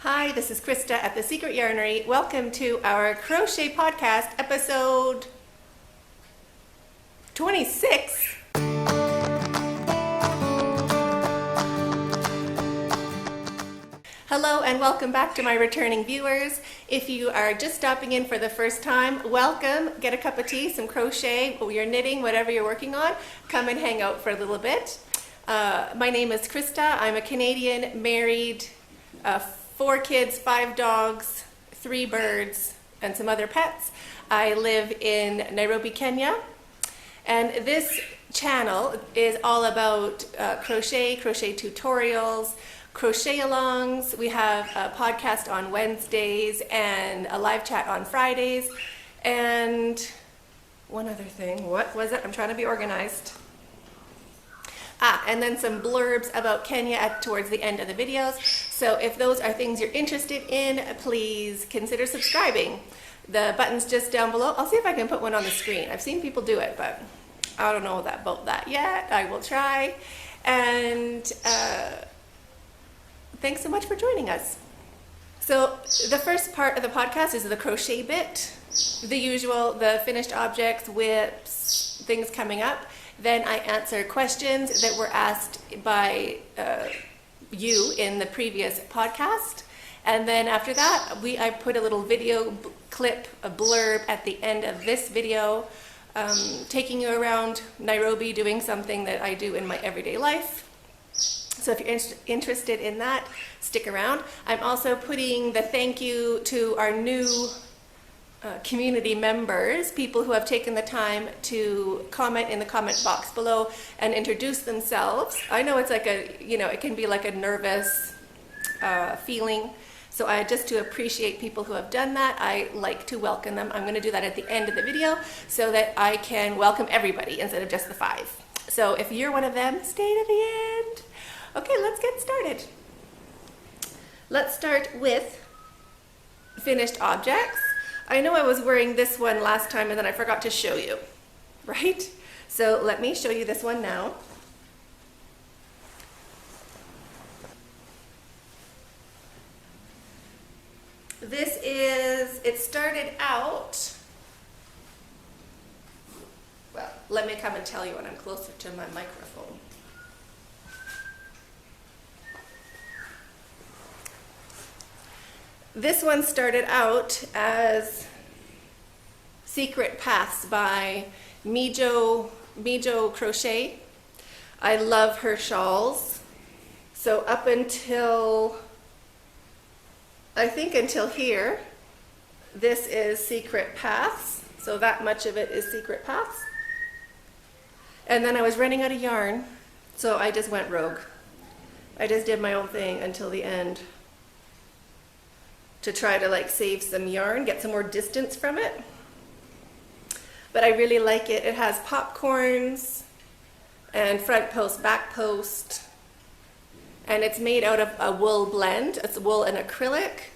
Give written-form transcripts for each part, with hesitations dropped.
Hi, this is Krista at The Secret Yarnery. Welcome to our crochet podcast, episode 26. Hello and welcome back to my returning viewers. If you are just stopping in for the first time, welcome. Get a cup of tea, some crochet, or you're knitting, whatever you're working on. Come and hang out for a little bit. My name is Krista. I'm a Canadian, married, 4 kids, 5 dogs, 3 birds, and some other pets. I live in Nairobi, Kenya. And this channel is all about crochet tutorials, crochet alongs. We have a podcast on Wednesdays and a live chat on Fridays. And one other thing, what was it? I'm trying to be organized. And then some blurbs about Kenya towards the end of the videos. So if those are things you're interested in, please consider subscribing. The button's just down below. I'll see if I can put one on the screen. I've seen people do it, but I don't know about that yet. I will try. And thanks so much for joining us. So the first part of the podcast is the crochet bit. The usual, the finished objects, whips, things coming up. Then I answer questions that were asked by you in the previous podcast. And then after that, I put a little video clip, a blurb at the end of this video, taking you around Nairobi doing something that I do in my everyday life. So if you're interested in that, stick around. I'm also putting the thank you to our new community members, people who have taken the time to comment in the comment box below and introduce themselves. I know it's like it can be like a nervous feeling. So just to appreciate people who have done that, I like to welcome them. I'm going to do that at the end of the video so that I can welcome everybody instead of just the 5. So if you're one of them, stay to the end. Okay, let's get started. Let's start with finished objects. I know I was wearing this one last time and then I forgot to show you, right? So let me show you this one now. It started out, well, let me come and tell you when I'm closer to my microphone. This one started out as Secret Paths by Mijo Crochet. I love her shawls. So up until, I think until here, this is Secret Paths. So that much of it is Secret Paths. And then I was running out of yarn, so I just went rogue. I just did my own thing until the end, to try to save some yarn, get some more distance from it. But I really like it. It has popcorns and front post, back post, and it's made out of a wool blend. It's wool and acrylic,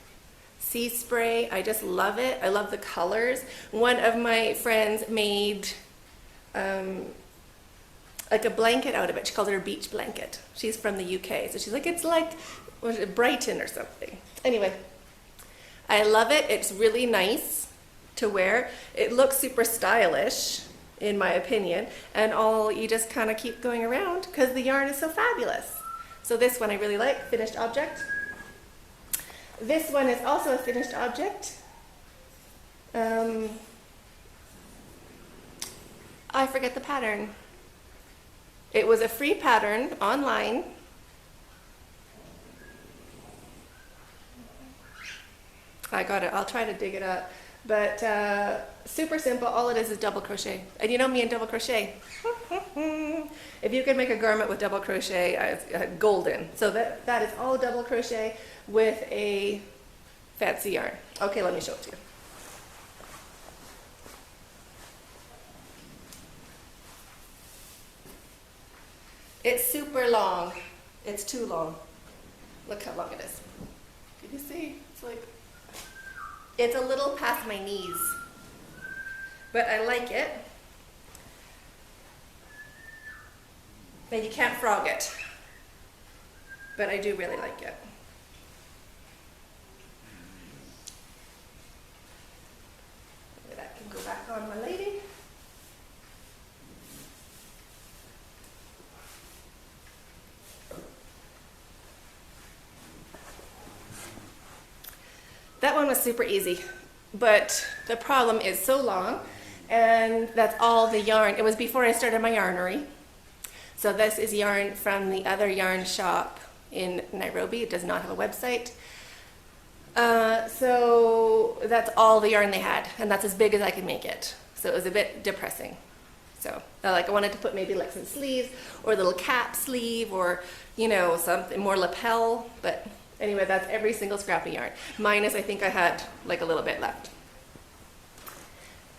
sea spray. I just love it. I love the colors. One of my friends made like a blanket out of it. She called it her beach blanket. She's from the UK, so she's like, it's like Brighton or something. Anyway, I love it. It's really nice to wear. It looks super stylish, in my opinion, and you just kind of keep going around because the yarn is so fabulous. So this one I really like, finished object. This one is also a finished object. I forget the pattern. It was a free pattern online. I got it. I'll try to dig it up. But super simple. All it is double crochet. And you know me and double crochet. If you could make a garment with double crochet, it's golden. So that is all double crochet with a fancy yarn. Okay, let me show it to you. It's super long. It's too long. Look how long it is. Can you see? It's a little past my knees, but I like it. And you can't frog it, but I do really like it. That one was super easy, but the problem is so long, and that's all the yarn. It was before I started my yarnery. So this is yarn from the other yarn shop in Nairobi. It does not have a website. So that's all the yarn they had, and that's as big as I could make it. So it was a bit depressing. So like I wanted to put maybe like some sleeves or a little cap sleeve or, you know, something more lapel. But anyway, that's every single scrap of yarn. Minus I think I had like a little bit left.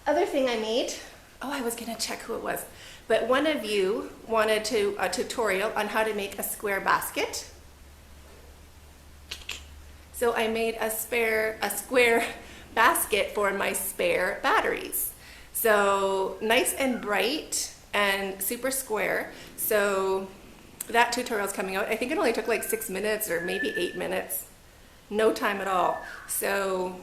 Other thing I made, oh, I was gonna check who it was, but one of you wanted a tutorial on how to make a square basket. So I made a square basket for my spare batteries. So nice and bright and super square. So that tutorial is coming out. I think it only took like 6 minutes or maybe 8 minutes. No time at all. So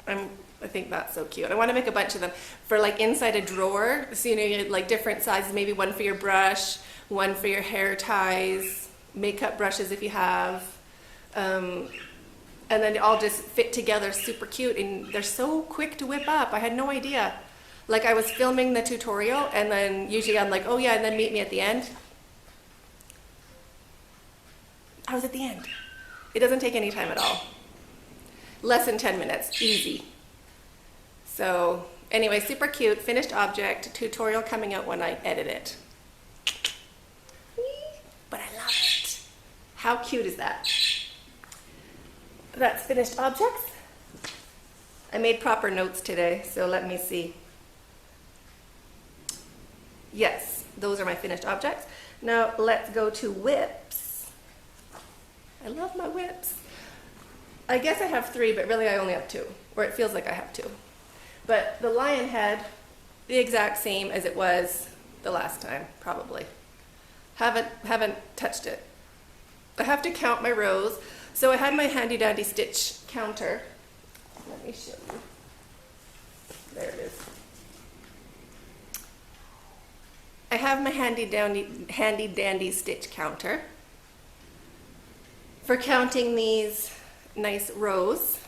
I think that's so cute. I want to make a bunch of them for like inside a drawer. So, you know, you like different sizes, maybe one for your brush, one for your hair ties, makeup brushes if you have. And then they all just fit together super cute, and they're so quick to whip up. I had no idea. Like I was filming the tutorial, and then usually I'm like, oh yeah, and then meet me at the end. I was at the end. It doesn't take any time at all. Less than 10 minutes, easy. So anyway, super cute, finished object, tutorial coming out when I edit it. But I love it. How cute is that? That's finished objects. I made proper notes today, so let me see. Yes, those are my finished objects. Now let's go to whips. I love my whips. I guess I have 3, but really I only have 2, or it feels like I have 2. But the lion head, the exact same as it was the last time, probably. Haven't touched it. I have to count my rows. So I had my handy dandy stitch counter. Let me show you. There it is. I have my handy dandy stitch counter for counting these nice rows.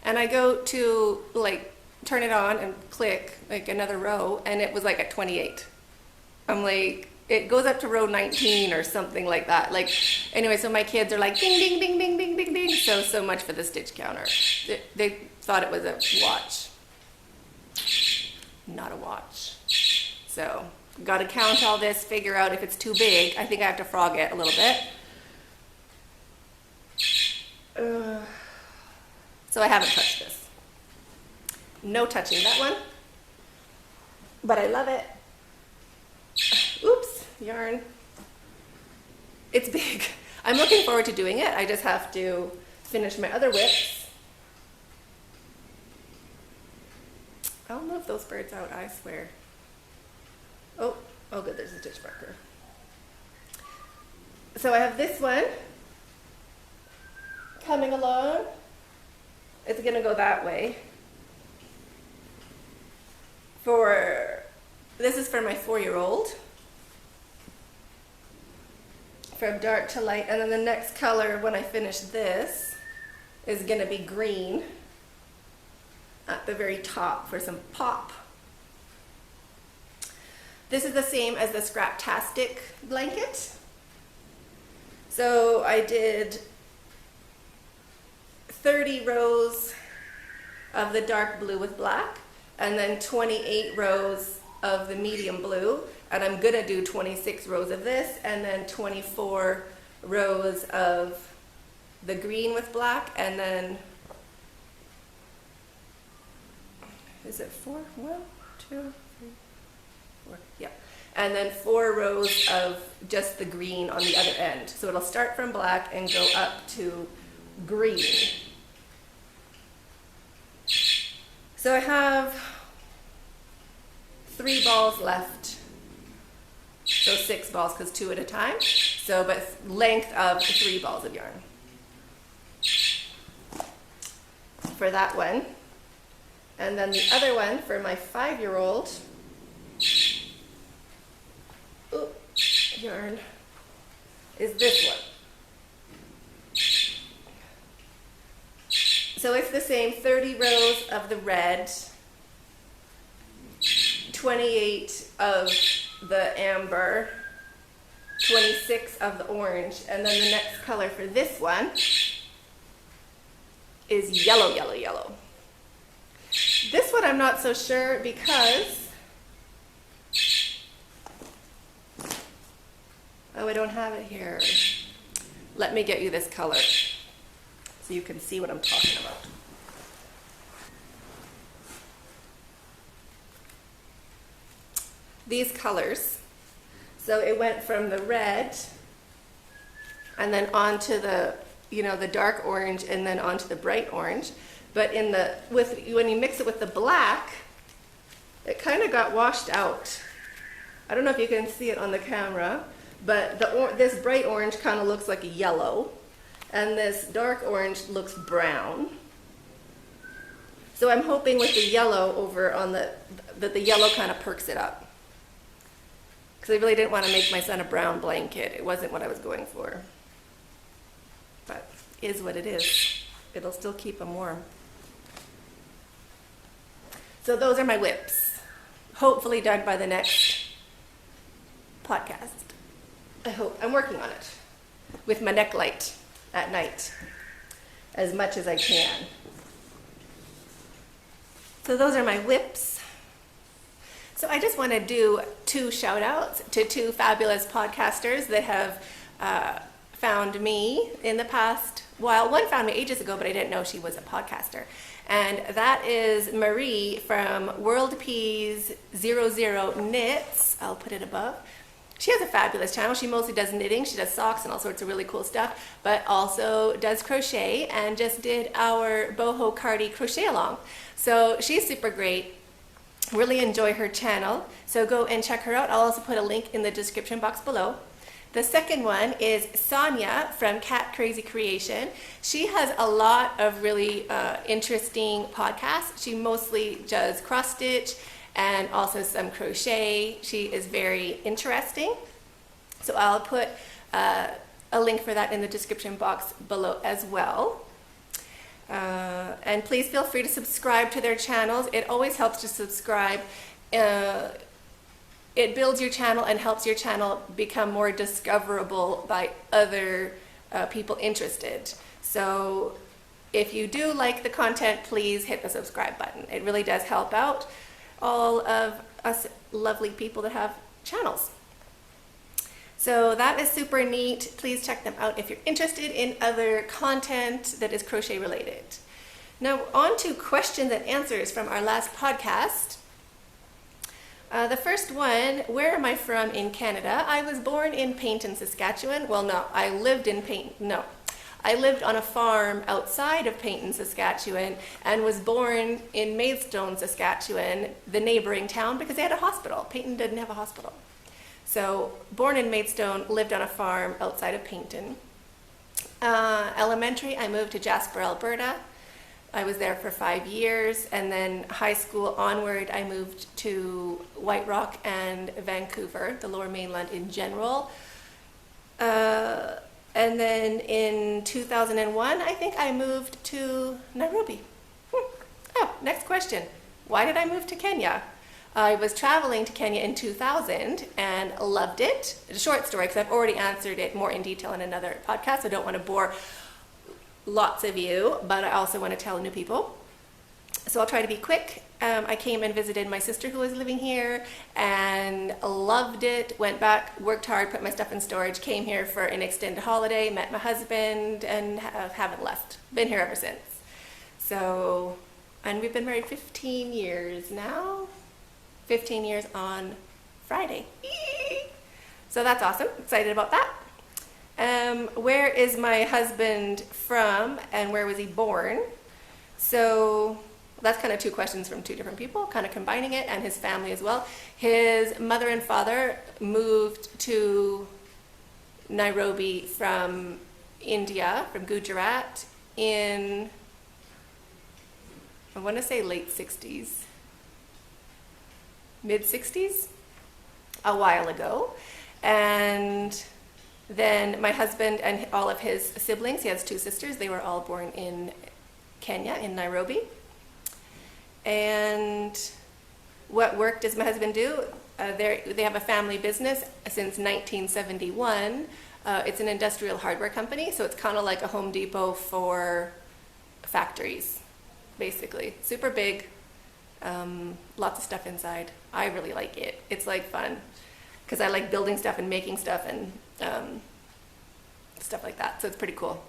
And I go to like turn it on and click like another row, and it was like at 28. I'm like, it goes up to row 19 or something like that. Like, anyway, so my kids are like, ding, ding, ding, ding, ding, ding, ding. So much for the stitch counter. They thought it was a watch. Not a watch. So, got to count all this, figure out if it's too big. I think I have to frog it a little bit. So I haven't touched this. No touching that one. But I love it. Oops, yarn. It's big. I'm looking forward to doing it. I just have to finish my other whips. I'll move those birds out, I swear. Oh good, there's a stitch marker. So I have this one coming along. It's gonna go that way. This is for my 4-year-old. From dark to light, and then the next color when I finish this is gonna be green at the very top for some pop. This is the same as the Scraptastic blanket. So I did 30 rows of the dark blue with black, and then 28 rows of the medium blue, and I'm gonna do 26 rows of this, and then 24 rows of the green with black, and then, is it 4? 1, 2, 3, 4, yeah. And then 4 rows of just the green on the other end. So it'll start from black and go up to green. So I have 3 balls left. So 6 balls, because 2 at a time. So, but length of 3 balls of yarn. For that one. And then the other one for my 5-year-old. Yarn is this one. So it's the same 30 rows of the red, 28 of the amber, 26 of the orange, and then the next color for this one is yellow, yellow, yellow. This one I'm not so sure because, oh, I don't have it here. Let me get you this color so you can see what I'm talking about. These colors, so it went from the red and then onto the, the dark orange and then onto the bright orange. But when you mix it with the black, it kind of got washed out. I don't know if you can see it on the camera, but this bright orange kind of looks like a yellow, and this dark orange looks brown. So I'm hoping with the yellow over on that the yellow kind of perks it up. Because I really didn't want to make my son a brown blanket. It wasn't what I was going for. But it is what it is. It'll still keep him warm. So those are my whips. Hopefully done by the next podcast. I hope. I'm working on it with my neck light at night as much as I can. So those are my whips. So I just want to do 2 shout outs to 2 fabulous podcasters that have found me in the past while. One found me ages ago, but I didn't know she was a podcaster. And that is Marie from World Peas 00 Knits. I'll put it above. She has a fabulous channel. She mostly does knitting. She does socks and all sorts of really cool stuff, but also does crochet and just did our boho cardi crochet along. So she's super great. Really enjoy her channel. So go and check her out. I'll also put a link in the description box below. The second one is Sonia from Cat Crazy Creation. She has a lot of really interesting podcasts. She mostly does cross stitch and also some crochet. She is very interesting. So I'll put a link for that in the description box below as well. And please feel free to subscribe to their channels. It always helps to subscribe. It builds your channel and helps your channel become more discoverable by other people interested. So if you do like the content, please hit the subscribe button. It really does help out all of us lovely people that have channels. So that is super neat. Please check them out if you're interested in other content that is crochet related. Now on to questions and answers from our last podcast. The first one, where am I from in Canada? I was born in Paynton, Saskatchewan. Well, no, I lived on a farm outside of Paynton, Saskatchewan, and was born in Maidstone, Saskatchewan, the neighboring town, because they had a hospital. Paynton didn't have a hospital. So born in Maidstone, lived on a farm outside of Paynton. Elementary, I moved to Jasper, Alberta. I was there for 5 years, and then high school onward, I moved to White Rock and Vancouver, the Lower Mainland in general. And then in 2001, I think I moved to Nairobi. Oh, next question. Why did I move to Kenya? I was traveling to Kenya in 2000 and loved it. It's a short story because I've already answered it more in detail in another podcast. I don't want to bore lots of you, but I also want to tell new people. So I'll try to be quick. I came and visited my sister who was living here and loved it. Went back, worked hard, put my stuff in storage, came here for an extended holiday, met my husband, and haven't left. Been here ever since. So, and we've been married 15 years now. 15 years on Friday. So that's awesome. Excited about that. Where is my husband from and where was he born? So that's kind of 2 questions from 2 different people, kind of combining it, and his family as well. His mother and father moved to Nairobi from India, from Gujarat, in, I want to say late 60s, mid 60s, a while ago. And then my husband and all of his siblings, he has 2 sisters, they were all born in Kenya, in Nairobi. And what work does my husband do? They have a family business since 1971. It's an industrial hardware company, so it's kind of like a Home Depot for factories, basically. Super big, lots of stuff inside. I really like it. It's like fun, because I like building stuff and making stuff and stuff like that, so it's pretty cool.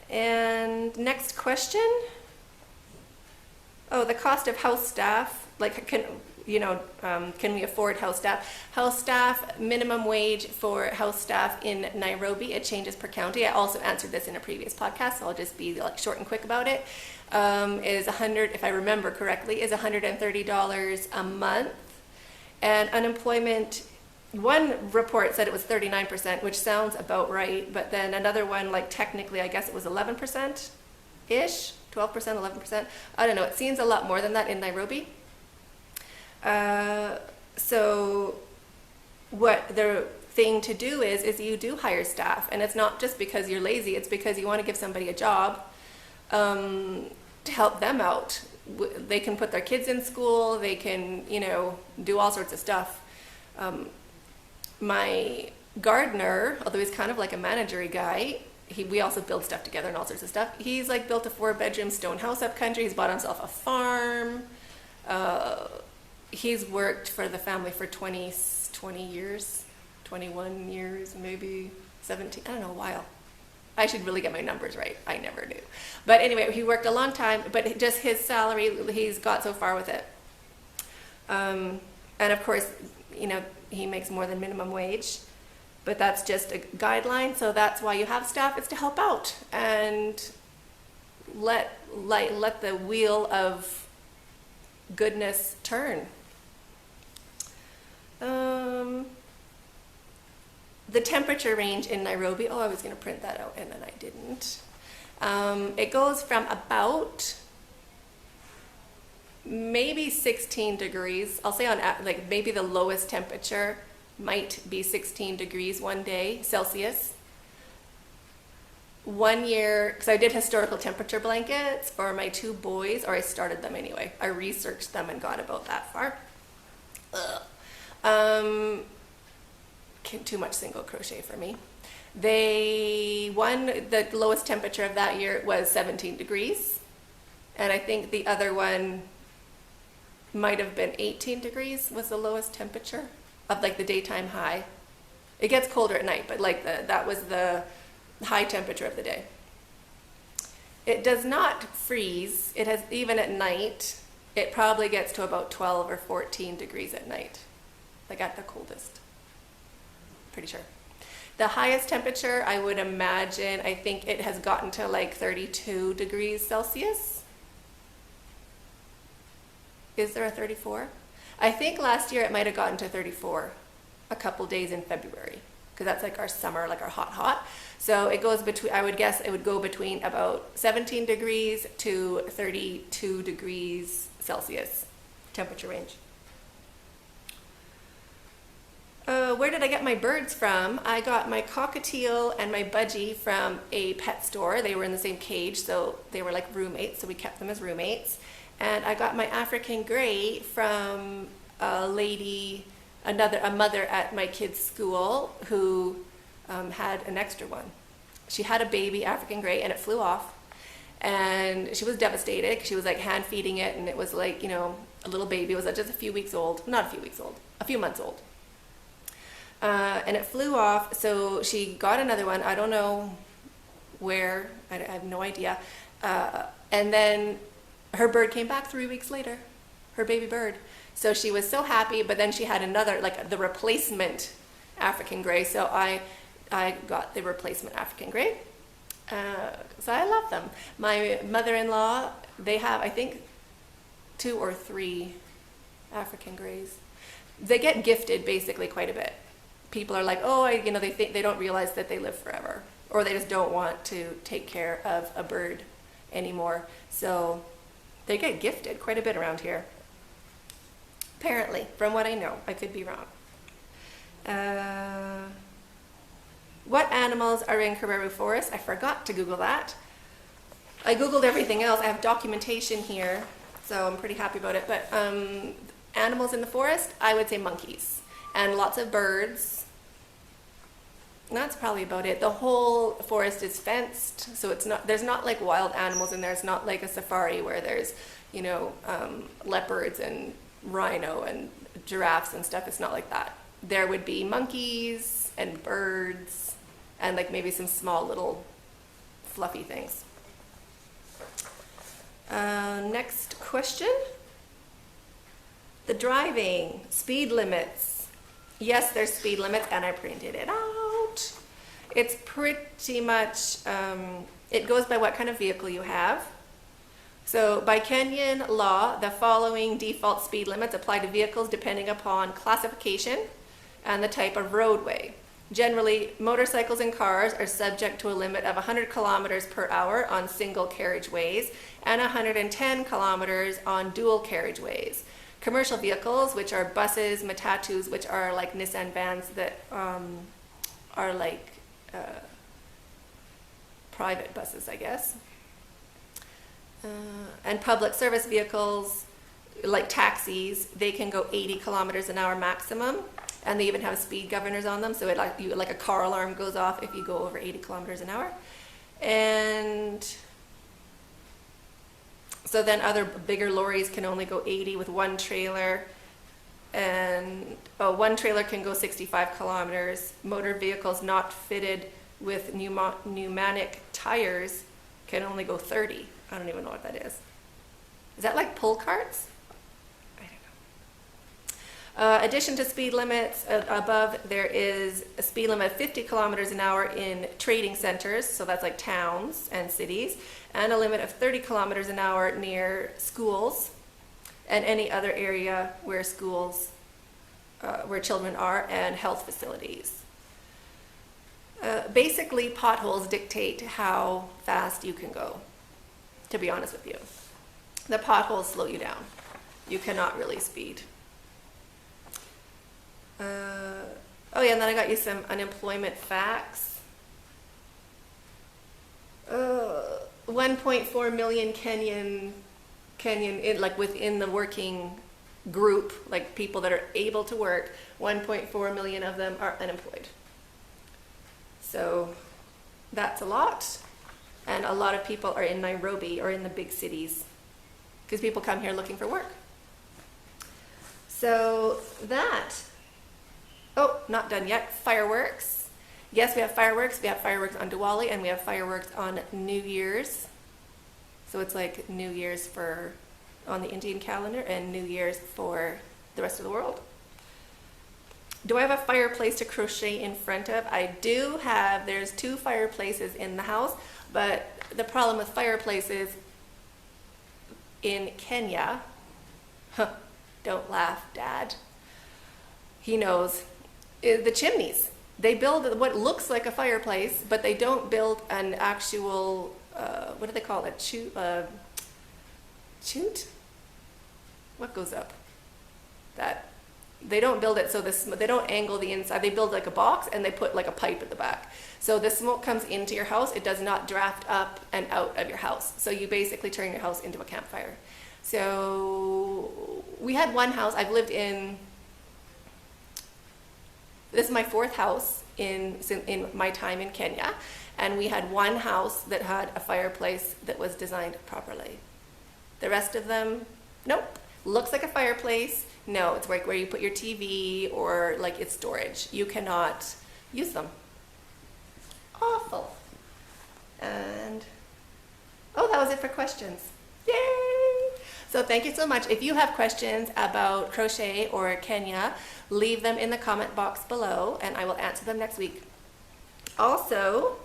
And next question. Oh, the cost of house staff. Like, can we afford house staff? House staff, minimum wage for house staff in Nairobi, it changes per county. I also answered this in a previous podcast, so I'll just be like short and quick about it. Is if I remember correctly, is $130 a month. And unemployment, one report said it was 39%, which sounds about right, but then another one, like technically, I guess it was 11%-ish, 12%, 11%. I don't know, it seems a lot more than that in Nairobi. So what the thing to do is you do hire staff, and it's not just because you're lazy, it's because you want to give somebody a job to help them out. They can put their kids in school, they can, do all sorts of stuff. My gardener, although he's kind of like a managery guy, we also build stuff together and all sorts of stuff. He's like built a 4-bedroom stone house up country. He's bought himself a farm. He's worked for the family for 20 years, 21 years, maybe 17, I don't know, a while. I should really get my numbers right. I never knew. But anyway, he worked a long time, but just his salary, he's got so far with it. And of course, he makes more than minimum wage, but that's just a guideline. So that's why you have staff. It's to help out and let the wheel of goodness turn. The temperature range in Nairobi, I was going to print that out and then I didn't. It goes from about maybe 16 degrees. I'll say on like maybe the lowest temperature might be 16 degrees one day, Celsius. One year, because I did historical temperature blankets for my 2 boys, or I started them anyway. I researched them and got about that far. Too much single crochet for me. The lowest temperature of that year was 17 degrees. And I think the other one might have been 18 degrees was the lowest temperature of like the daytime high. It gets colder at night, but like that was the high temperature of the day. It does not freeze. It has, even at night, it probably gets to about 12 or 14 degrees at night, like at the coldest. Pretty sure. The highest temperature, I would imagine, I think it has gotten to like 32 degrees Celsius. Is there a 34? I think last year it might have gotten to 34 a couple days in February, because that's like our summer, like our hot. So it goes between, I would guess it would go between about 17 degrees to 32 degrees Celsius temperature range. Where did I get my birds from? I got my cockatiel and my budgie from a pet store. They were in the same cage, so they were like roommates, so we kept them as roommates. And I got my African gray from a lady, a mother at my kid's school who had an extra one. She had a baby African gray and it flew off. And she was devastated because she was like hand feeding it, and it was like, a little baby. It was just a few months old. And it flew off, so she got another one. I don't know where, I have no idea. And then her bird came back 3 weeks later, her baby bird. So she was so happy, but then she had another, like the replacement African gray. So I got the replacement African gray. So I love them. My mother-in-law, they have, I think, 2 or 3 African grays. They get gifted basically quite a bit. People are like, they don't realize that they live forever, or they just don't want to take care of a bird anymore. So they get gifted quite a bit around here. Apparently, from what I know. I could be wrong. What animals are in Karuru Forest? I forgot to Google that. I Googled everything else. I have documentation here, so I'm pretty happy about it. But animals in the forest, I would say monkeys. And lots of birds. And that's probably about it. The whole forest is fenced, so there's not like wild animals in there. It's not like a safari where there's, leopards and rhino and giraffes and stuff. It's not like that. There would be monkeys and birds and like maybe some small little fluffy things. Next question. The driving, speed limits. Yes, there's speed limits, and I printed it out. It's pretty much, it goes by what kind of vehicle you have. So by Kenyan law, the following default speed limits apply to vehicles depending upon classification and the type of roadway. Generally, motorcycles and cars are subject to a limit of 100 kilometers per hour on single carriageways and 110 kilometers on dual carriageways. Commercial vehicles, which are buses, matatus, which are like Nissan vans that are like private buses, I guess. And public service vehicles, like taxis, they can go 80 kilometers an hour maximum. And they even have speed governors on them, so like a car alarm goes off if you go over 80 kilometers an hour. And so then other bigger lorries can only go 80 with one trailer. And one trailer can go 65 kilometers. Motor vehicles not fitted with pneumatic tires can only go 30. I don't even know what that is. Is that like pull carts? Addition to speed limits above, there is a speed limit of 50 kilometers an hour in trading centers, so that's like towns and cities, and a limit of 30 kilometers an hour near schools and any other area where schools, where children are, and health facilities. Basically, potholes dictate how fast you can go, to be honest with you. The potholes slow you down. You cannot really speed. Oh yeah, and then I got you some unemployment facts. 1.4 million Kenyan like within the working group, like people that are able to work, 1.4 million of them are unemployed. So that's a lot. And a lot of people are in Nairobi or in the big cities because people come here looking for work. So that. Oh, not done yet. Fireworks. Yes, we have fireworks. We have fireworks on Diwali and we have fireworks on New Year's. So it's like New Year's on the Indian calendar and New Year's for the rest of the world. Do I have a fireplace to crochet in front of? I do have. There's 2 fireplaces in the house, but the problem with fireplaces in Kenya, don't laugh, Dad. He knows. The chimneys. They build what looks like a fireplace, but they don't build an actual, what do they call it? Chute? What goes up? That. They don't build it so they don't angle the inside. They build like a box and they put like a pipe at the back. So the smoke comes into your house. It does not draft up and out of your house. So you basically turn your house into a campfire. So we had one house. I've lived in. This is my 4th house in my time in Kenya, and we had one house that had a fireplace that was designed properly. The rest of them, nope. Looks like a fireplace. No, it's like where you put your TV or like it's storage. You cannot use them. Awful. And, that was it for questions. Yay! So thank you so much. If you have questions about crochet or Kenya, leave them in the comment box below and I will answer them next week. Also,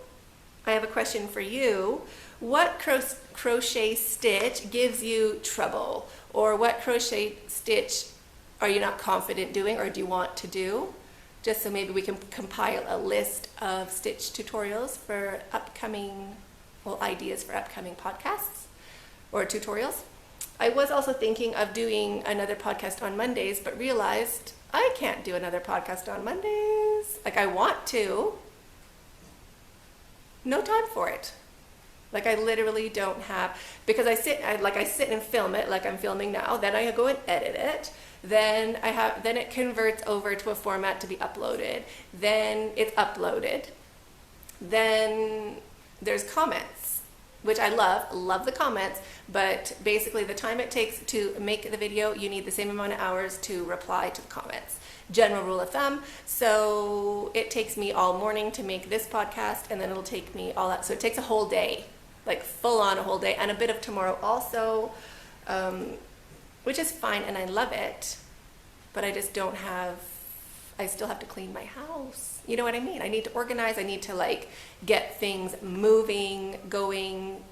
I have a question for you. What crochet stitch gives you trouble? Or what crochet stitch are you not confident doing or do you want to do? Just so maybe we can compile a list of stitch tutorials for ideas for upcoming podcasts or tutorials. I was also thinking of doing another podcast on Mondays, but realized I can't do another podcast on Mondays. Like I want to. No time for it. Like I literally don't have, because I sit and film it like I'm filming now, then I go and edit it, then it converts over to a format to be uploaded, then it's uploaded, then there's comments, which I love the comments, but basically the time it takes to make the video, you need the same amount of hours to reply to the comments. General rule of thumb. So it takes me all morning to make this podcast, and then it'll take me all that. So it takes a whole day, like full on a whole day, and a bit of tomorrow also, which is fine, and I love it, but I just don't have, I still have to clean my house. You know what I mean? I need to organize, I need to like get things moving, going,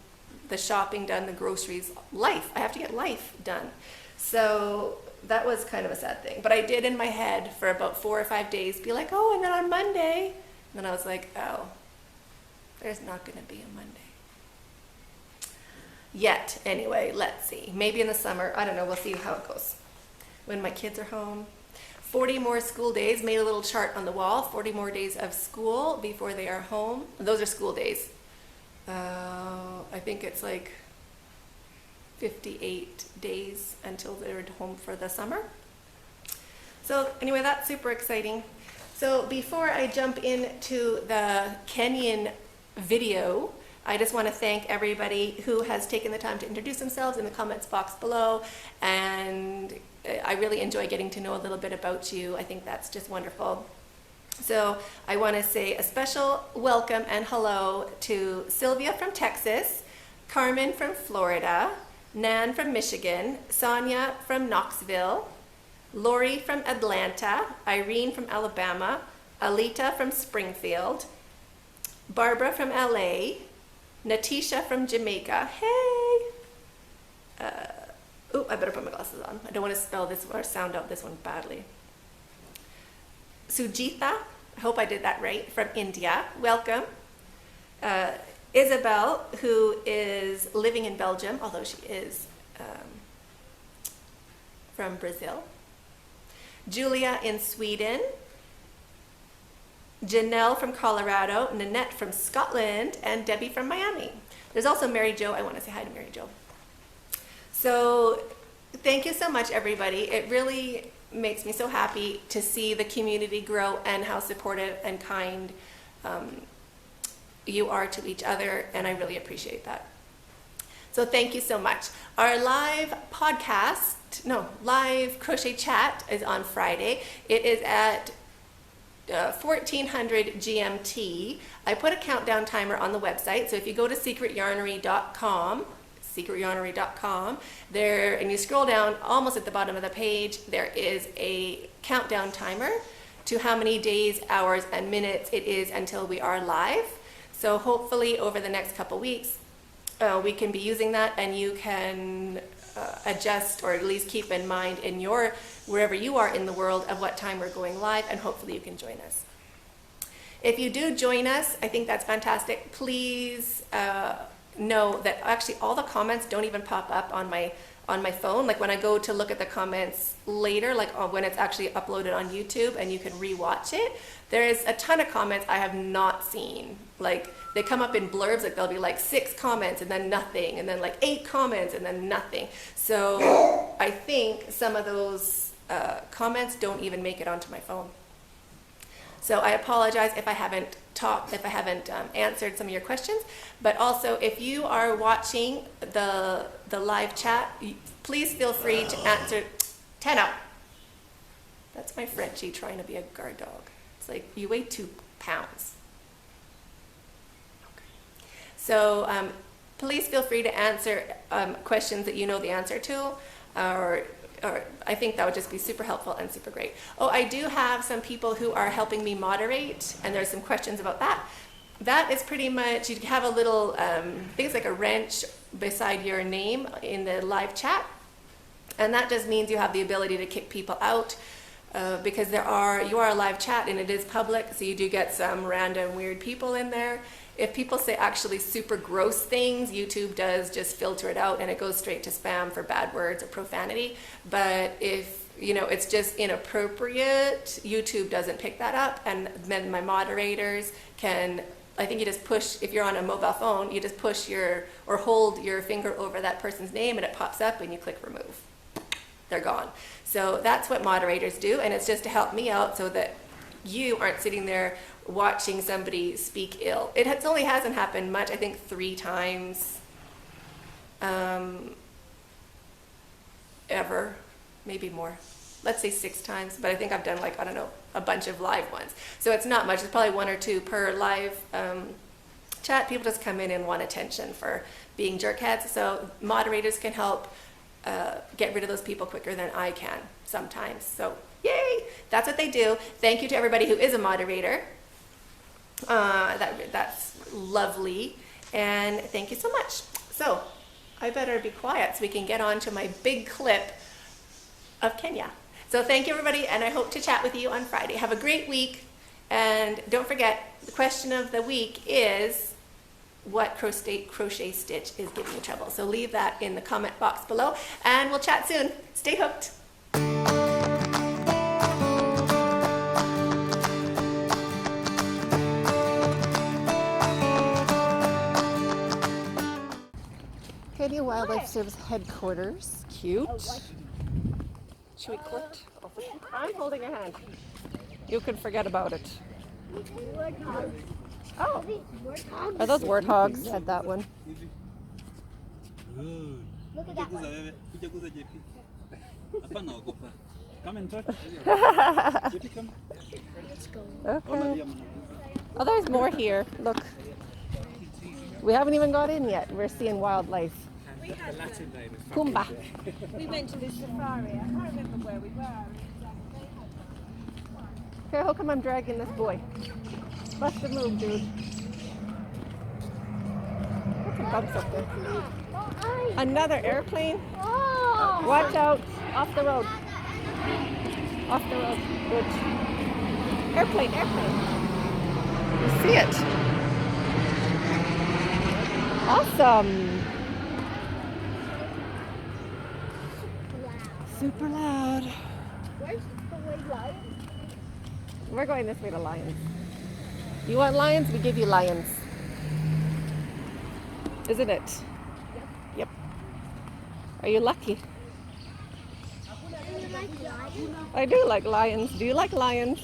the shopping done, the groceries, life. I have to get life done. So that was kind of a sad thing. But I did in my head for about 4 or 5 days be like, oh, and then on Monday. And then I was like, oh, there's not going to be a Monday. Yet, anyway, let's see. Maybe in the summer, I don't know, we'll see how it goes. When my kids are home. 40 more school days, made a little chart on the wall, 40 more days of school before they are home. Those are school days. I think it's like 58 days until they're home for the summer. So anyway, that's super exciting. So before I jump into the Kenyan video, I just want to thank everybody who has taken the time to introduce themselves in the comments box below, and I really enjoy getting to know a little bit about you. I think that's just wonderful. So I want to say a special welcome and hello to Sylvia from Texas, Carmen from Florida, Nan from Michigan, Sonia from Knoxville, Lori from Atlanta, Irene from Alabama, Alita from Springfield, Barbara from LA, Natisha from Jamaica. Hey! I better put my glasses on. I don't want to spell this or sound out this one badly. Sujitha, I hope I did that right, from India. Welcome. Isabel, who is living in Belgium, although she is from Brazil. Julia in Sweden. Janelle from Colorado, Nanette from Scotland, and Debbie from Miami. There's also Mary Jo. I want to say hi to Mary Jo. So thank you so much, everybody. It really makes me so happy to see the community grow and how supportive and kind you are to each other, and I really appreciate that. So thank you so much. Our live crochet chat is on Friday. It is at 1400 GMT. I put a countdown timer on the website, so if you go to secretyarnery.com there, and you scroll down almost at the bottom of the page, there is a countdown timer to how many days, hours, and minutes it is until we are live. So hopefully over the next couple weeks we can be using that, and you can adjust or at least keep in mind in your wherever you are in the world of what time we're going live, and hopefully you can join us. If you do join us, I think that's fantastic. Please know that actually all the comments don't even pop up on my phone. Like when I go to look at the comments later, like when it's actually uploaded on YouTube and you can rewatch it, there is a ton of comments I have not seen. Like they come up in blurbs, like there'll be like 6 comments and then nothing, and then like 8 comments and then nothing. So I think some of those comments don't even make it onto my phone. So I apologize if I haven't answered some of your questions, but also if you are watching the live chat, please feel free to answer. 10 out. That's my Frenchie trying to be a guard dog. It's like, you weigh 2 pounds. Okay. So please feel free to answer questions that you know the answer to, or I think that would just be super helpful and super great. Oh, I do have some people who are helping me moderate, and there's some questions about that. That is pretty much, you have a little, things like a wrench beside your name in the live chat, and that just means you have the ability to kick people out, because you are a live chat and it is public, so you do get some random weird people in there. If people say actually super gross things, YouTube does just filter it out and it goes straight to spam for bad words or profanity. But if it's just inappropriate, YouTube doesn't pick that up, and then my moderators can I think you just push, if you're on a mobile phone, you just push or hold your finger over that person's name and it pops up and you click remove. They're gone. So that's what moderators do, and it's just to help me out so that you aren't sitting there watching somebody speak ill. It only hasn't happened much, I think 3 times ever, maybe more. Let's say 6 times, but I think I've done like, I don't know, a bunch of live ones. So it's not much, it's probably 1 or 2 per live chat. People just come in and want attention for being jerkheads. So moderators can help get rid of those people quicker than I can sometimes. So yay, that's what they do. Thank you to everybody who is a moderator. That's lovely, and thank you so much. So I better be quiet so we can get on to my big clip of Kenya. So thank you everybody, and I hope to chat with you on Friday. Have a great week, and don't forget, the question of the week is what crochet stitch is giving you trouble. So leave that in the comment box below, and we'll chat soon. Stay hooked. Kenya Wildlife Service headquarters. Cute. Should we quit? I'm holding a hand. You can forget about it. Oh, are those warthogs? Had that one. Look at that one. Come and touch. Let's go. Okay. Oh, there's more here. Look. We haven't even got in yet. We're seeing wildlife. Kumba. We went to the safari. I can't remember where we were. Okay, how come I'm dragging this boy? Bust a move, dude. Look at bumps up there. Another airplane? Watch out. Off the road. Off the road. Good. Airplane, airplane. You see it. Awesome. Super loud. Where's the way lion? We're going this way to lions. You want lions? We give you lions. Isn't it? Yep. Are you lucky? Do you like lions? I do like lions. Do you like lions?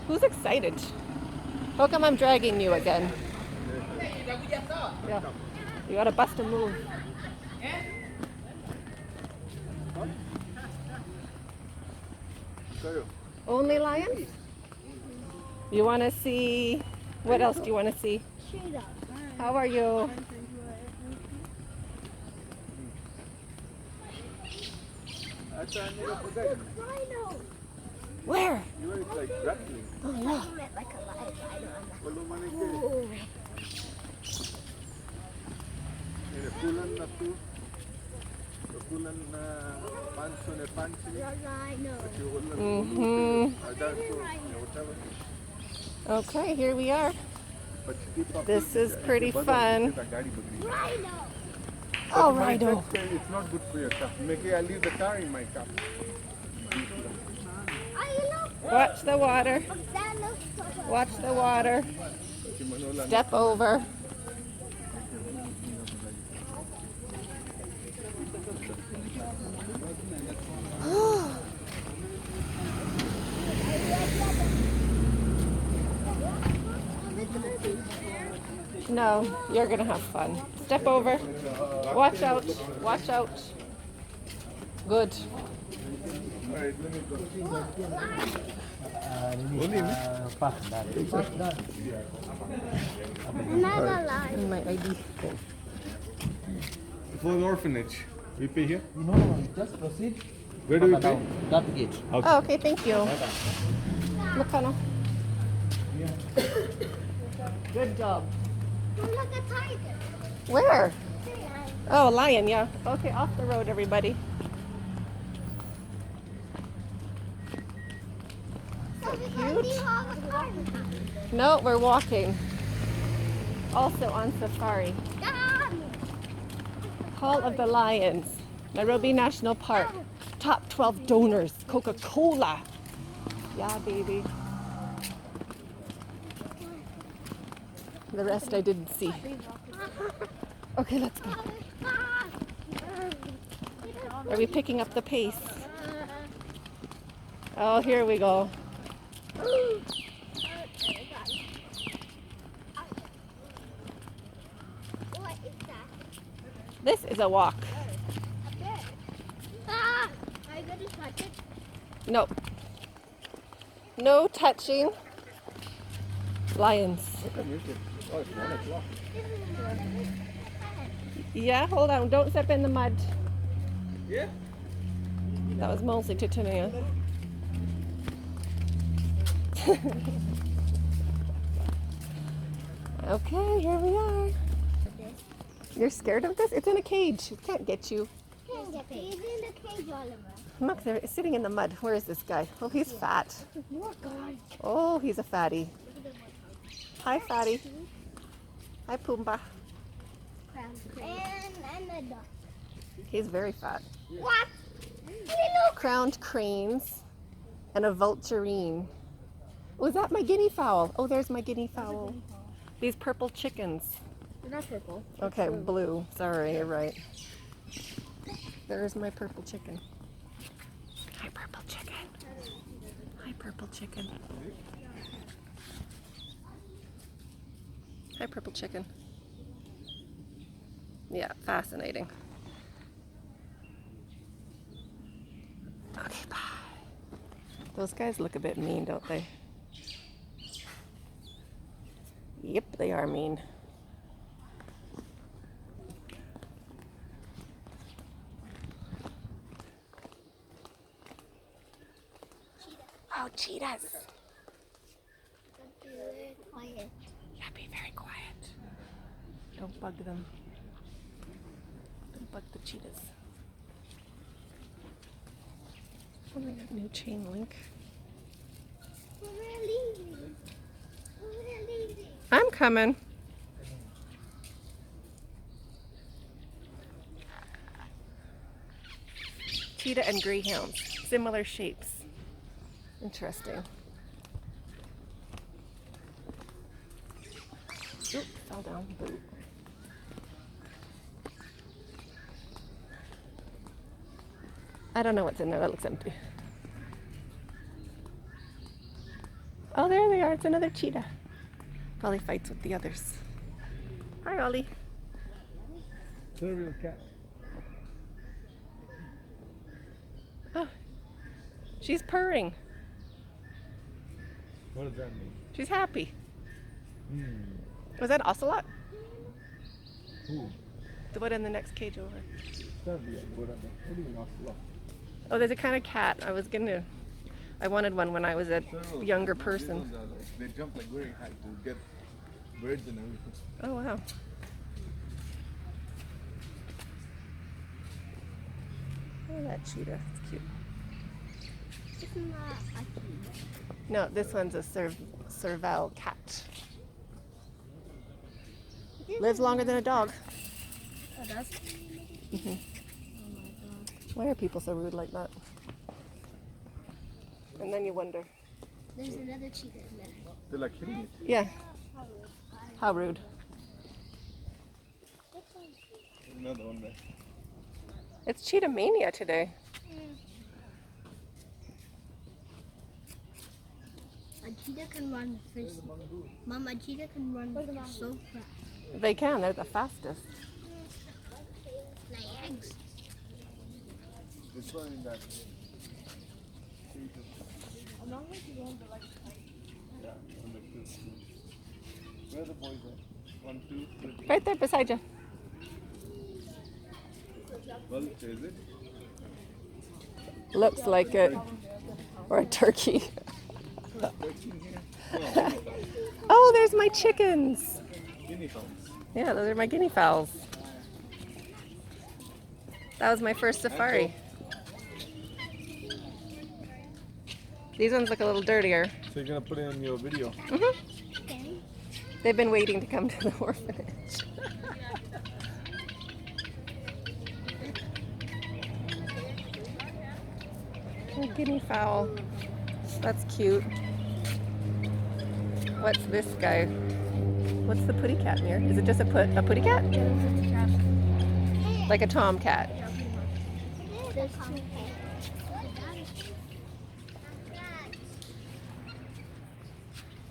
Who's excited? How come I'm dragging you again? Yeah. You gotta bust a move. Only lions? You wanna see, what else do you wanna see? How are you? Rhino. Where? You were like grappling. Oh no. I meant like a live rhino. Kulang na to. Kulang na panso na pansi. Rhino. Okay, here we are. This is pretty fun. Rhino. Oh, rhino. It's not good for your cup. Maybe I'll leave the car in my cup. Watch the water. Watch the water. Step over. No, you're gonna have fun. Step over. Watch out. Watch out. Good. Alright, let me go. Another lion. In my ID. For the orphanage. We pay here? No, just proceed. Where do we pay? That gate. Oh, okay, thank you. Look, Hannah. Good job. Look at tiger. Where? Oh, a lion, yeah. Okay, off the road, everybody. No, we're walking. Also on safari. Hall of the Lions, Nairobi National Park. top 12 donors, Coca-Cola. Yeah, baby. The rest I didn't see. Okay, let's go. Are we picking up the pace? Oh, here we go. This is a walk. Are you going to touch it? No. No touching. Lions. Oh, it's 1 o'clock. Yeah, hold on. Don't step in the mud. Yeah? That was mostly Titania. Okay, here we are. You're scared of this? It's in a cage. It can't get you. He's in the cage, Oliver. Look, they're sitting in the mud. Where is this guy? Oh, he's fat. More God. Oh, he's a fatty. Hi, fatty. Hi, Pumbaa. And a dog. He's very fat. What? Crowned cranes and a vulturine. Oh, is that my guinea fowl? Oh, there's my guinea fowl. These purple chickens. They're not purple. Okay, blue. Sorry, you're right. There's my purple chicken. Hi, purple chicken. Hi, purple chicken. Hi, purple chicken. Yeah, fascinating. Okay, bye. Those guys look a bit mean, don't they? Yep, they are mean. Oh, cheetahs. Quiet. Yeah, be very quiet. Don't bug them. Don't bug the cheetahs. Oh, we have new chain link. We're leaving. We're leaving. I'm coming. Cheetah and greyhounds, similar shapes. Interesting. Oop, fell down. Boo. I don't know what's in there. That looks empty. Oh, there they are. It's another cheetah. Probably fights with the others. Hi, Ollie. It's a real cat. Oh, she's purring. What does that mean? She's happy. Hmm. Was that ocelot? Who? The one in the next cage over. That'd be a good idea. What do you mean ocelot? Oh, there's a kind of cat. I wanted one when I was a younger person. They jump like very high to get birds and everything. Oh, wow. Oh, that cheetah. It's cute. It's not a cheetah. No, this one's a Serval cat. Lives longer than a dog. Oh, does? Mhm. Why are people so rude like that? And then you wonder. There's another cheetah in there. They're like hitting it. Yeah. How rude. Another one there. It's cheetah mania today. A cheetah can run first. Mom, a cheetah can run so fast. They can. They're the fastest. Like eggs. This one in that. Yeah, number 2. Where are the boys at? 1, 2, 3. Right there beside you. Vulture, is it? Looks like it. Or a turkey. Oh, there's my chickens. Guinea fowls. Yeah, those are my guinea fowls. That was my first safari. These ones look a little dirtier. So you're gonna put it in your video? Okay. They've been waiting to come to the orphanage. A guinea fowl. That's cute. What's this guy? What's the putty cat near? Is it just a putty cat? Yeah, this is a cat. Like a tomcat? Yeah, pretty much. There's two cats.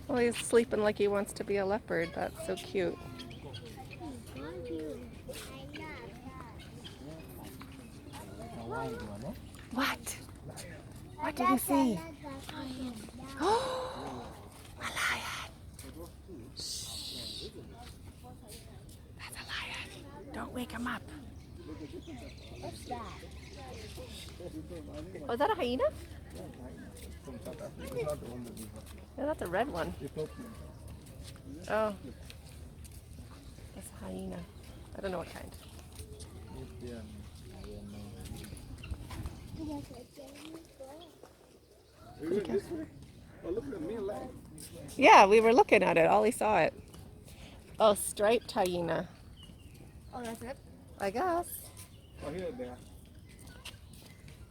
Oh, he's sleeping like he wants to be a leopard. That's so cute. What? What did you see? Oh, a lion. Shh. That's a lion. Don't wake him up. What's that? Oh, is that a hyena? From South Africa. It's not the one that we have. Yeah, that's a red one. Ethiopian. Oh. That's a hyena. I don't know what kind. Ethiopian. Are you going this way? Oh, look at me leg. Yeah, we were looking at it. Ollie saw it. Oh, striped hyena. Oh, that's it? I guess. Oh, here they are.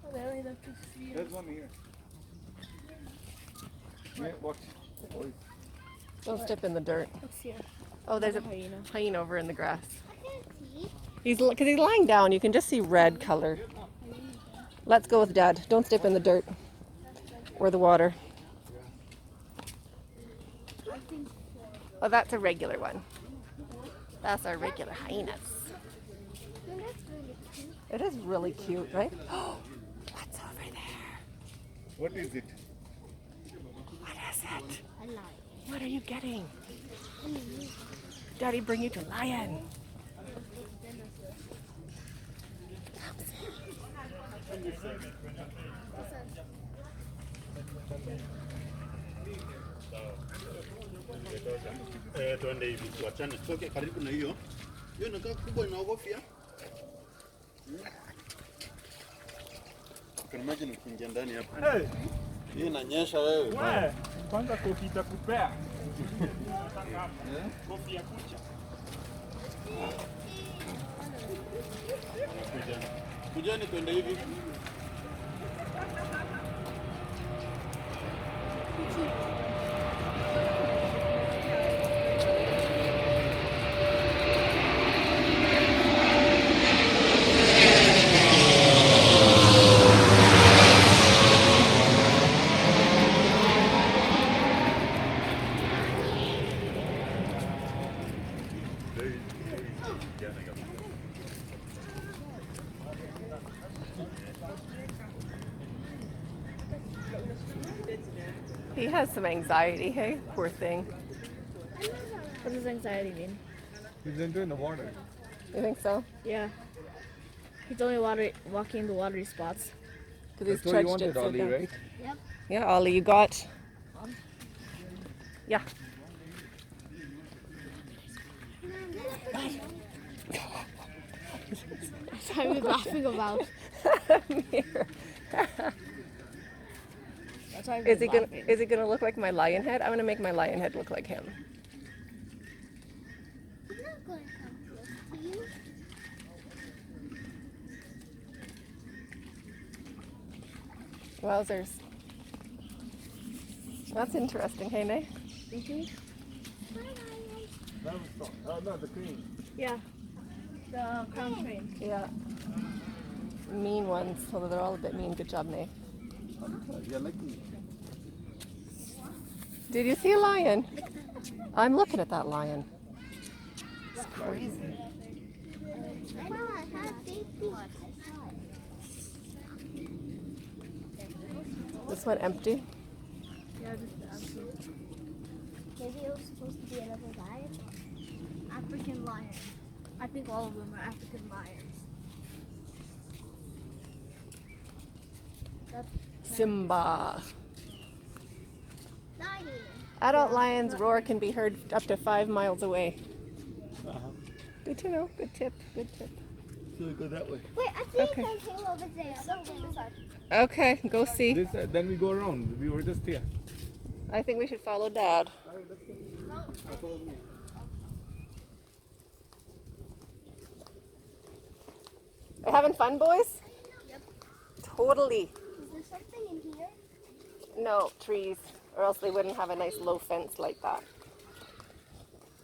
Oh, they only left us here. There's one here. Yeah, watch. Oh, Don't step in the dirt. What's here? Oh, there's a Hyena. hyena over in the grass. I can't see. Because he's lying down. You can just see red color. Let's go with Dad. Don't step in the dirt or the water. Oh, that's a regular one. That's our regular hyenas. No, that's really cute. It is really cute, right? Oh, what's over there? what is it? What is it? I like What are you getting? it. Daddy, bring you to lion. Tuende hivi tuachane, toke karibu na hiyo. Hiyo inakaa kubwa inaogofya. Can imagine ukiingia ndani hapa. Hey, Hii inanyesha wewe. wewe, kwanza kofi itakupea. Kofi ya kucha. Kujani tuende hivi. He has some anxiety, hey? Poor thing. What does anxiety mean? He's enjoying the water. You think so? Yeah. He's only walking into watery spots. Because he's That's what you trudged it wanted, so Ollie, down. right? Yep. Yeah, Ollie, you got. Yeah. That's what I was laughing about. Here. That's why I was Is he gonna laughing. is he gonna look like my lion head? I'm gonna make my lion head look like him. I'm not going to come close to you. Wowzers. That's interesting, hey Nay? That was strong. Oh, no, the queen. Yeah. The crown train. Yeah. Mean ones, although they're all a bit mean. Good job, Nay. You're lucky. Did you see a lion? I'm looking at that lion. It's crazy. This one empty? Yeah, just maybe it was supposed to be another lion. African lion. I think all of them are African lions. Simba. Lion. Adult lions' roar can be heard up to 5 miles away. Uh-huh. Good to know. Good tip. Good tip. So we go that way. Wait, I think Okay. there's him over there. Something inside. Okay, go see. This, then we go around. We were just here. I think we should follow Dad. Having fun, boys? Yep. Totally. Is there something in here? No, trees, or else they wouldn't have a nice low fence like that.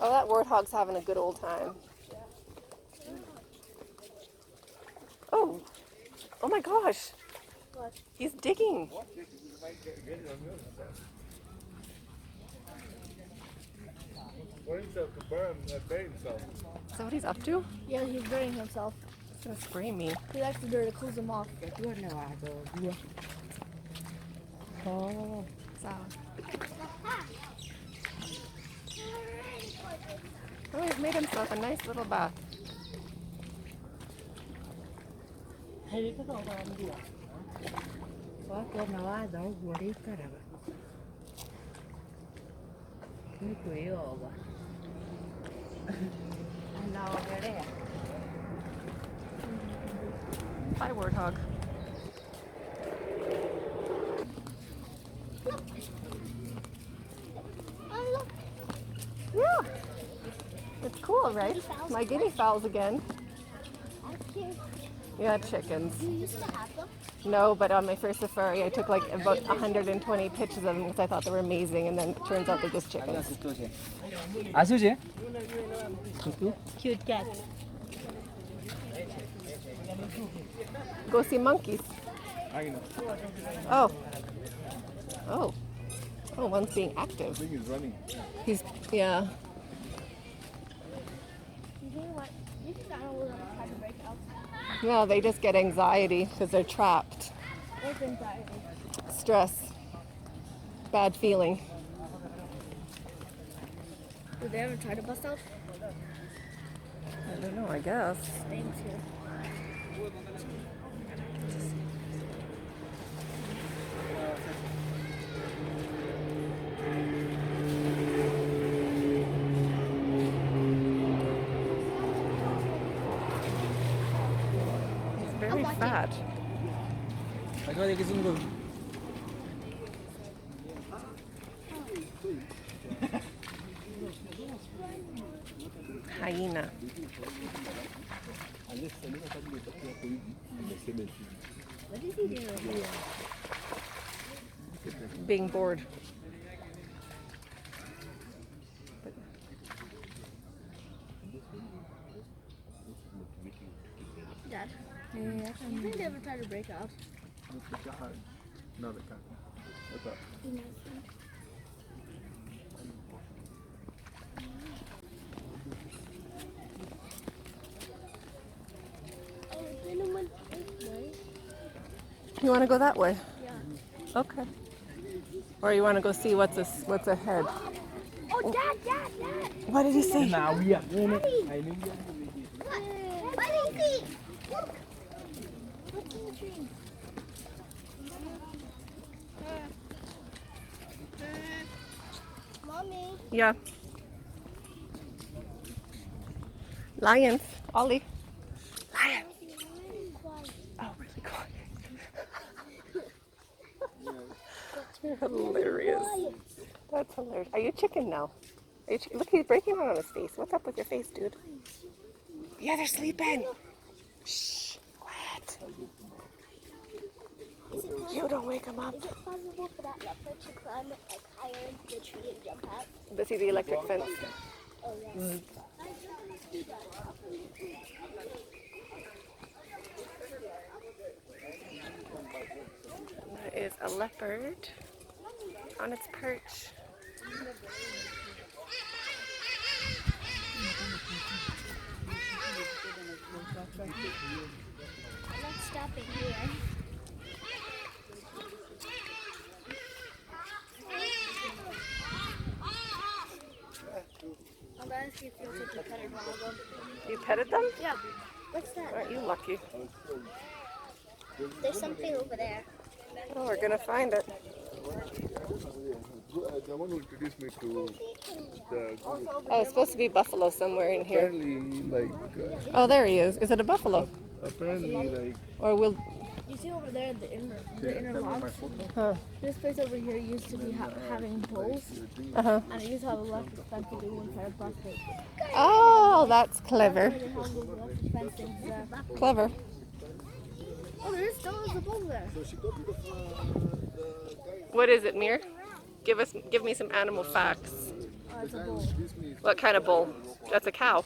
Oh, that warthog's having a good old time. Oh, oh my gosh. What? He's digging. For himself to burn, bury himself. Is that what he's up to? Yeah, he's burying himself. He's gonna spray me. He likes the dirt, it cools him off. Oh, so. Oh, he's made himself a nice little bath. Hi, warthog. Oh, look. Yeah, it's cool, right? My guinea fowls again. That's cute. Yeah, chickens. You used to have them? No, but on my first safari, I took like about 120 pictures of them because I thought they were amazing, and then it turns out they're just chickens. 아시지? Cute cat. Go see monkeys. Oh. Oh. Oh, one's being active. I think he's running. He's, yeah. You know what? These animals are trying to break out. No, they just get anxiety because they're trapped. What's anxiety? Stress. Bad feeling. Did they ever try to bust out? I don't know, I guess. Thanks here. He's very fat. 마지막에 이렇게 쓴 거. Hyena. What is he doing? Being bored. Dad. Yeah, you think they ever try to break out? No, they can't. What's up? You want to go that way? Yeah. Okay. Or you want to go see what's ahead? Oh, Dad! What did he say? 나우야. Look! What do you see? Look! What's in the tree? Mommy. Yeah. Lions. Ollie. Lion. Oh, really quiet. You're hilarious. That's hilarious. Are you chicken now? Are you look, he's breaking out on his face. What's up with your face, dude? Yeah, they're sleeping. Shh. Quiet. You don't wake them up. Is it possible for that leopard to climb like higher into the tree and jump out? Let's see the electric fence. Oh, yes. There is a leopard on its perch. I'm not stopping here. I'm gonna see if you'll take a pet one of them. You petted them? Yeah. What's that? Aren't you lucky? There's something over there. Oh, we're gonna find it. The one who introduced me to the Oh, it's supposed to be buffalo somewhere in here. apparently like Oh, there he is. Is it a buffalo? apparently like Or will? You see over there the inner logs? Huh. This place over here used to be having bulls, Uh-huh. and it used to have a electric fence to do one kind of bust it. Oh, that's clever. They have those electric fence things there. Clever. Oh, there still is a bowl there. So she got to the guy. What is it, Mir? Give me some animal facts. Oh, it's a bowl. This means What kind of bull? That's a cow.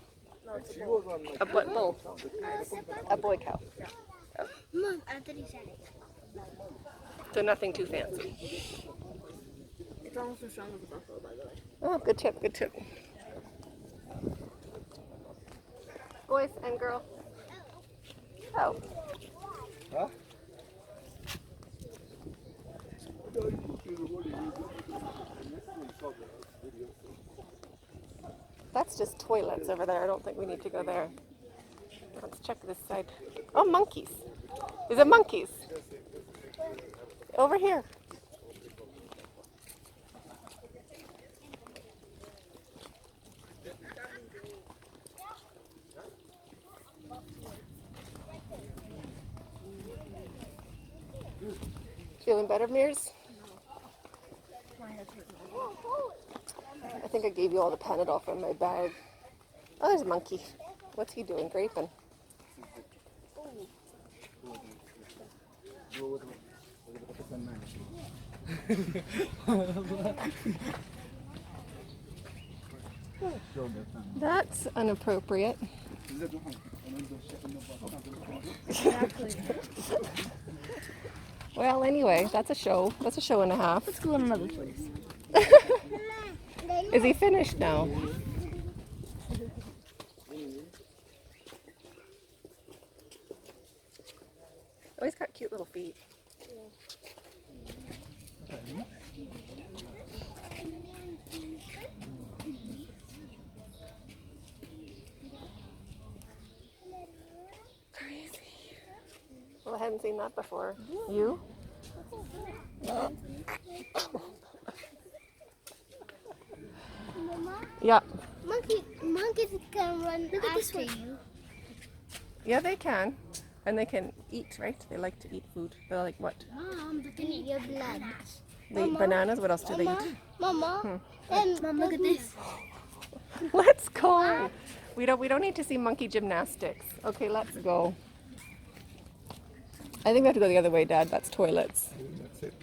she was on like A what bull? A boy cow. Mom, I thought he said it. So nothing too fancy. It's almost as strong as a buffalo, by the way. Oh, good tip, good tip. Boys and girl. Oh. Huh? That's just toilets over there. I don't think we need to go there. Let's check this side. Oh, monkeys. Is it monkeys? Over here. Feeling better, Mears? I think I gave you all the Panadol from my bag. Oh, there's a monkey. What's he doing? Graping. That's inappropriate. Well, anyway, that's a show. That's a show and a half. Let's go in another place. Is he finished now? Oh, he's got cute little feet. Crazy. Well, I hadn't seen that before. You? Mama, Yeah. monkeys can run after you. Yeah, they can. And they can eat, right? They like to eat food. They're like what? Mom, they can eat your blood. They eat bananas. What else do they eat? Mama, Mom, look at this. Let's go. We don't need to see monkey gymnastics. Okay, let's go. I think we have to go the other way, Dad. That's toilets. that's it.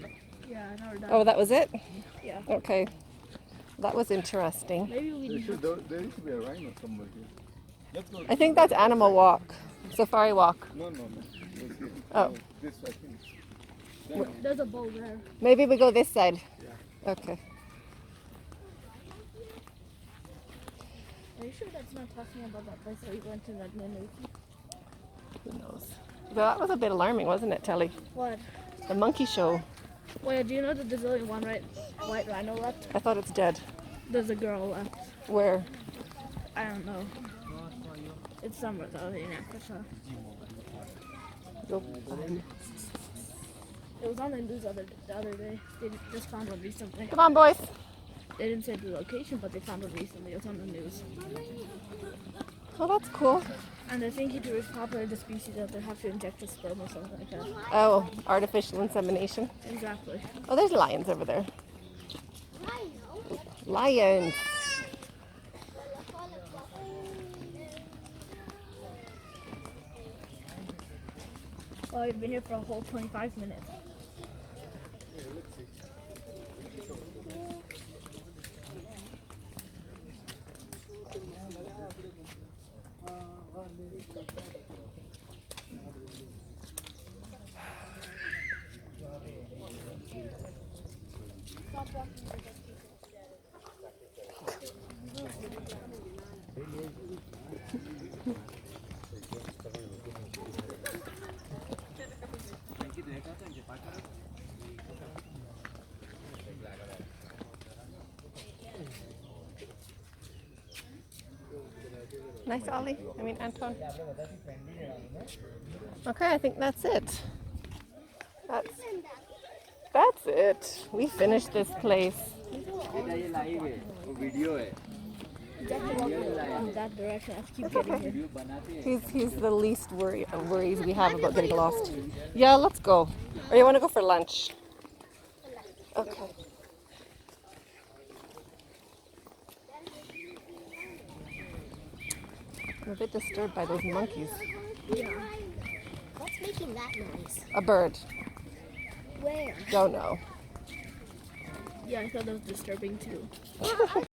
Yeah, I know we're done. Oh, that was it? Yeah. Okay. That was interesting. Maybe we There need should be a rhino somewhere here. Let's go. I think that's animal walk. Safari walk. No. Let's see. Oh. This I think. There's a bowl there. Maybe we go this side. Okay. Are you sure that's not talking about that place that we went to that minute? Who knows? That was a bit alarming, wasn't it, Telly? What? The monkey show. Wait, do you know that there's only one white rhino left? I thought it's dead. There's a girl left. Where? I don't know. It's somewhere though in Africa. Go. It was on the news the other day. They just found one recently. Come on, boys. They didn't say the location, but they found one recently. It was on the news. Oh, that's cool. And they're thinking to repopulate the species that they have to inject the sperm or something like that. Oh, artificial insemination. Exactly. Oh, there's lions over there. Lions. Well, we've been here for a whole 25 minutes. Nice, Ollie. I mean, Anton. Okay, I think that's it. That's it. We finished this place. Video है You have to walk in that direction. I have to keep getting here. He's the least worries we have about getting lost. Yeah, let's go. Or you want to go for lunch? Okay. I'm a bit disturbed by those monkeys. What's making that noise? A bird. Where? Don't know. Yeah, I thought that was disturbing too.